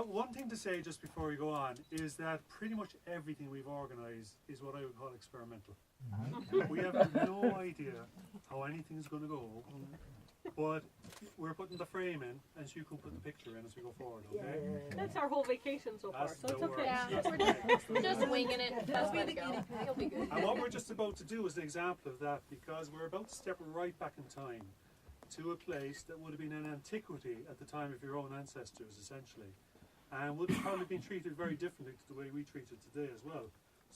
One thing to say just before we go on is that pretty much everything we've organised is what I would call experimental. We have no idea how anything's going to go, but we're putting the frame in, and so you can put the picture in as we go forward, okay? That's our whole vacation so far, so it's okay. Yeah, we're just winging it. That's where the You'll be good. And what we're just about to do is an example of that, because we're about to step right back in time to a place that would have been an antiquity at the time of your own ancestors, essentially, and would have probably been treated very differently to the way we treat it today as well.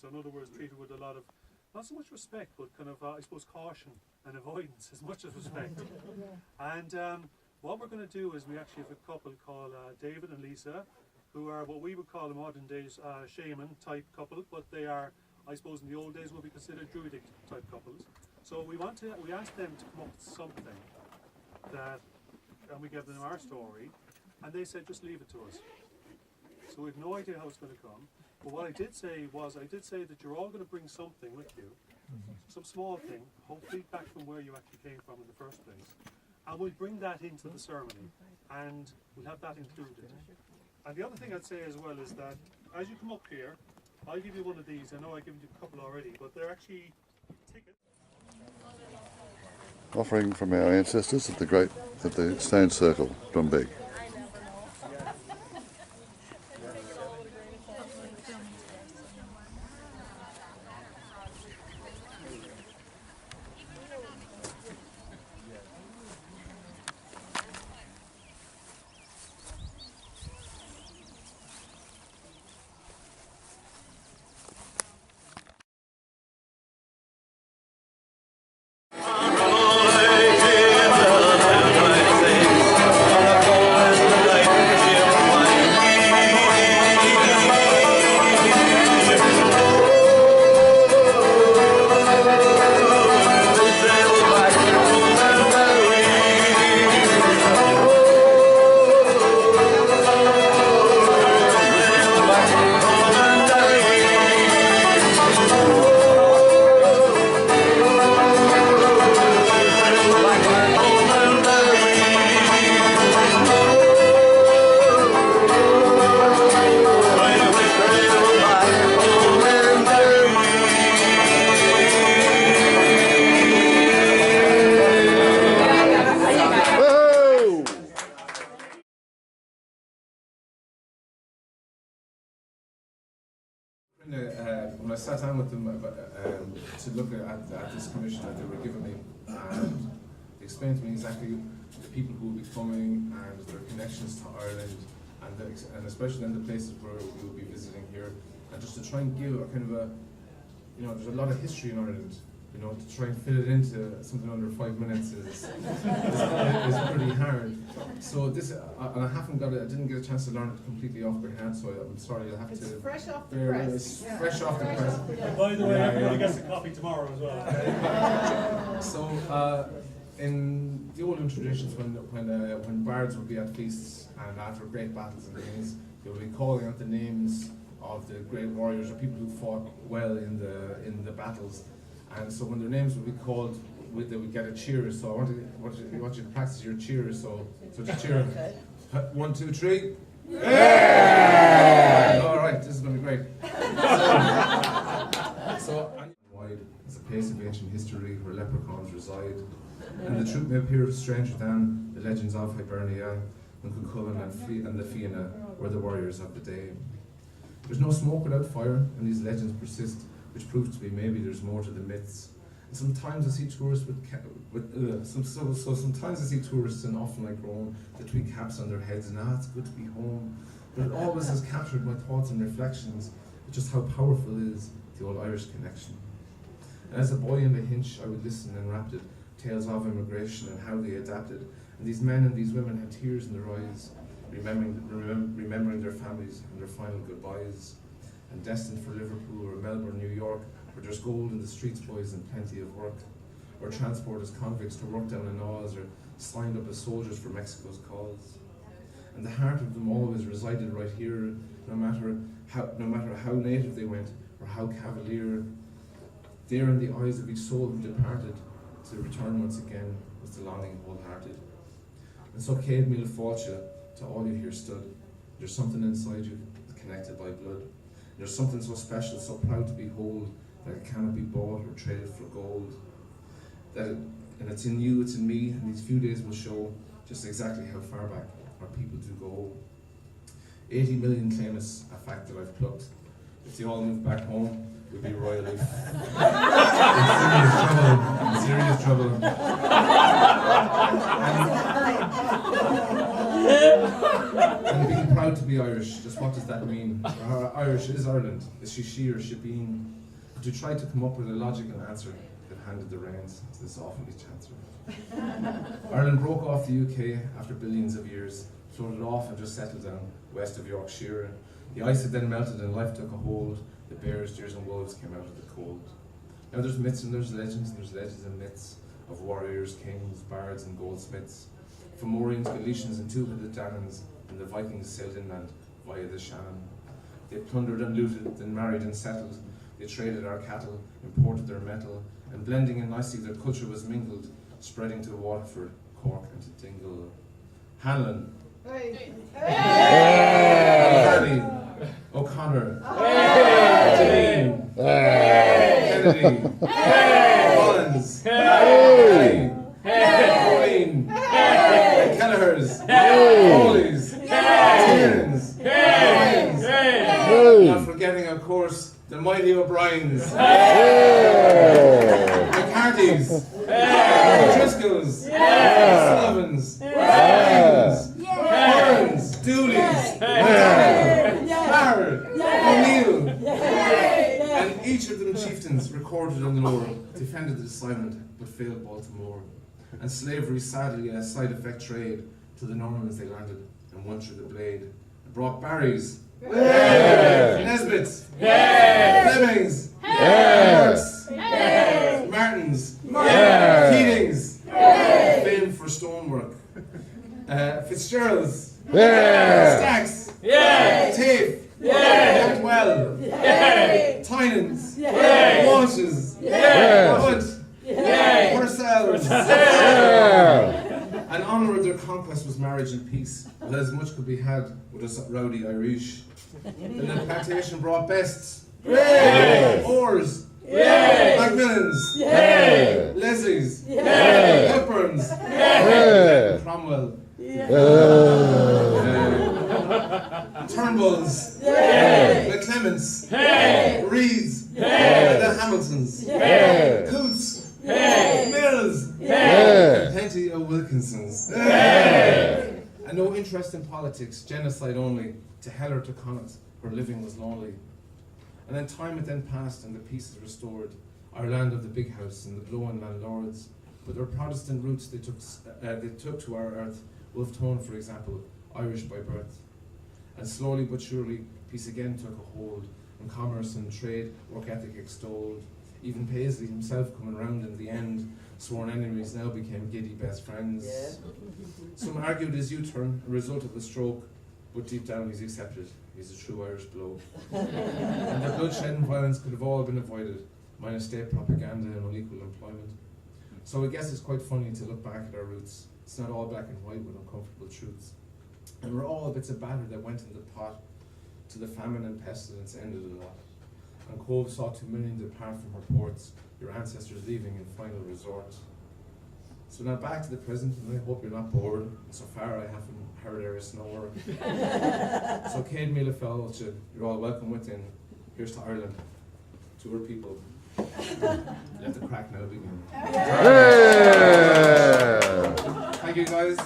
So in other words, treated with a lot of, not so much respect, but kind of, I suppose, caution and avoidance as much as respect. And what we're going to do is we actually have a couple called David and Lisa, who are what we would call a modern days shaman type couple, but they are, I suppose in the old days would be considered druidic type couples. So we asked them to come up with something that, and we gave them our story, and they said just leave it to us. So we have no idea how it's going to come. But what I did say that you're all going to bring something with you, some small thing, hopefully back from where you actually came from in the first place. And we'll bring that into the ceremony, and we'll have that included. And the other thing I'd say as well is that as you come up here, I'll give you one of these. I know I've given you a couple already, but they're actually tickets. Offering from our ancestors at the Stone Circle, Dromberg. When I sat down with them to look at this commission that they were giving me, and they explained to me exactly the people who will be coming and their connections to Ireland, and especially in the places where we will be visiting here, and just to try and give a kind of a, there's a lot of history in Ireland. To try and fit it into something under 5 minutes is pretty hard. So this, and I didn't get a chance to learn it completely off by hand, so I'm sorry, I'll have it's to. Fresh off the press. Fresh off the press. And by the way, everybody gets a coffee tomorrow as well. Okay? So, in the olden traditions, when bards would be at feasts and after great battles and things, they would be calling out the names of the great warriors or people who fought well in the battles. And so when their names would be called, they would get a cheer. So I want you to practice your cheers. So just cheer. 1, 2, 3. Yeah! All right, this is going to be great. So wide is a place of ancient history where leprechauns reside, and the truth may appear stranger than the legends of Hibernia, and Cuchulainn and the Fianna were the warriors of the day. There's no smoke without fire, and these legends persist, which proves to be maybe there's more to the myths. And sometimes I see tourists sometimes I see tourists and often like grown the tweed caps on their heads and it's good to be home. But it always has captured my thoughts and reflections of just how powerful is the old Irish connection. And as a boy in the Hinch, I would listen enraptured tales of immigration and how they adapted. And these men and these women had tears in their eyes, remembering their families and their final goodbyes. And destined for Liverpool or Melbourne, New York, where there's gold in the streets, boys, and plenty of work. Or transport as convicts to work down in Oz, or signed up as soldiers for Mexico's cause. And the heart of them always resided right here, no matter how native they went, or how cavalier. There in the eyes of each soul who departed, to return once again was the longing wholehearted. And so Céad Míle Fáilte to all you here stood, There's something inside you connected by blood. There's something so special, so proud to behold, that it cannot be bought or traded for gold. And it's in you, it's in me, and these few days will show just exactly how far back our people do go. 80 million claim it's a fact that I've plucked. If they all move back home, we'd be royally in serious trouble. And being proud to be Irish, just what does that mean? Irish is Ireland. Is she or she being? To try to come up with a logical answer that handed the reins to this awfully chancer. Ireland broke off the UK after billions of years, floated off and just settled down west of Yorkshire. The ice had then melted and life took a hold. The bears, deers and wolves came out of the cold. Now there's myths and there's legends and myths of warriors, kings, bards and goldsmiths. Fomorians, Galicians and two-headed Danans, and the Vikings sailed inland via the Shannon. They plundered and looted, then married and settled. They traded our cattle, imported their metal, and blending in nicely their culture was mingled, spreading to Waterford, Cork and to Dingle. Hanlon, Hardy, O'Connor, Janine, Kennedy, Collins, Kelly, Maureen, Kelleher's, Holeys, Tiernans, Ryans, not forgetting, of course, the mighty O'Briens, McCarthy's, Driscolls, Sullivans, Ryan's, Burns, Dooleys, Barrett, O'Neill, and each of them chieftains recorded on the lore, defended the assignment but failed Baltimore. And slavery sadly a side effect trade to the Normans they landed and won through the blade. And brought Barrys, Nesbits, Flemings, Yorks, Martins, Keatings, famed for stonework, Fitzgeralds, Stacks, Tafe, Cantwell, Tynans, Walshes, Hood, Purcells. And onward their conquest was marriage and peace, but as much could be had with us rowdy Irish. Then the plantation brought bests, Orrs, Macmillans, Leslies, Hepburns, Cromwell, Turnbulls, McClements, Reeds, the Hamiltons, Coots, Mills, plenty of Wilkinsons. And no interest in politics, genocide only, to hell or to Connacht, where living was lonely. And then time had then passed and the peace is restored, our land of the big house and the glowing landlords. But their Protestant roots they took to our earth, Wolfe Tone, for example, Irish by birth. And slowly but surely, peace again took a hold, and commerce and trade, work ethic extolled. Even Paisley himself coming round in the end, sworn enemies now became giddy best friends. Some argued his U-turn, a result of the stroke, but deep down he's accepted, he's a true Irish bloke. And the bloodshed and violence could have all been avoided, minus state propaganda and unequal employment. So I guess it's quite funny to look back at our roots. It's not all black and white with uncomfortable truths. And we're all bits of batter that went in the pot, to the famine and pestilence ended a lot. And Cove saw 2 million depart from her ports, your ancestors leaving in final resort. So now back to the present, and I hope you're not bored. And so far I haven't heard there is snore. So Céad Míle Fáilte, you're all welcome within. Here's to Ireland, to her people. Let the crack now begin. Thank you guys.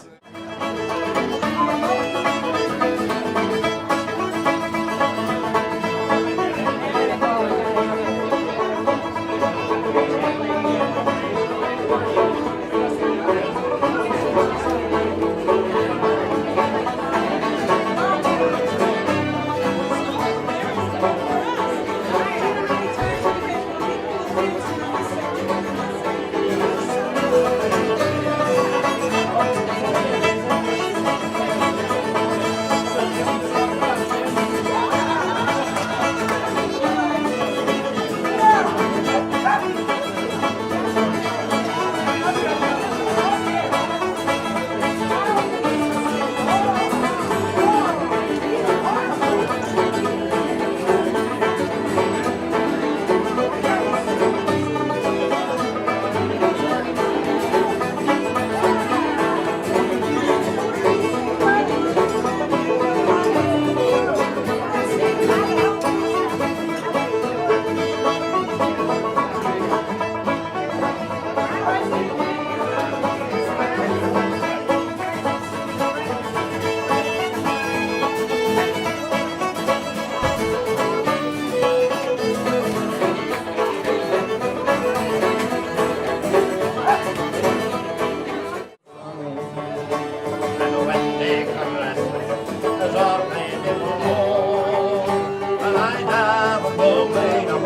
Bye.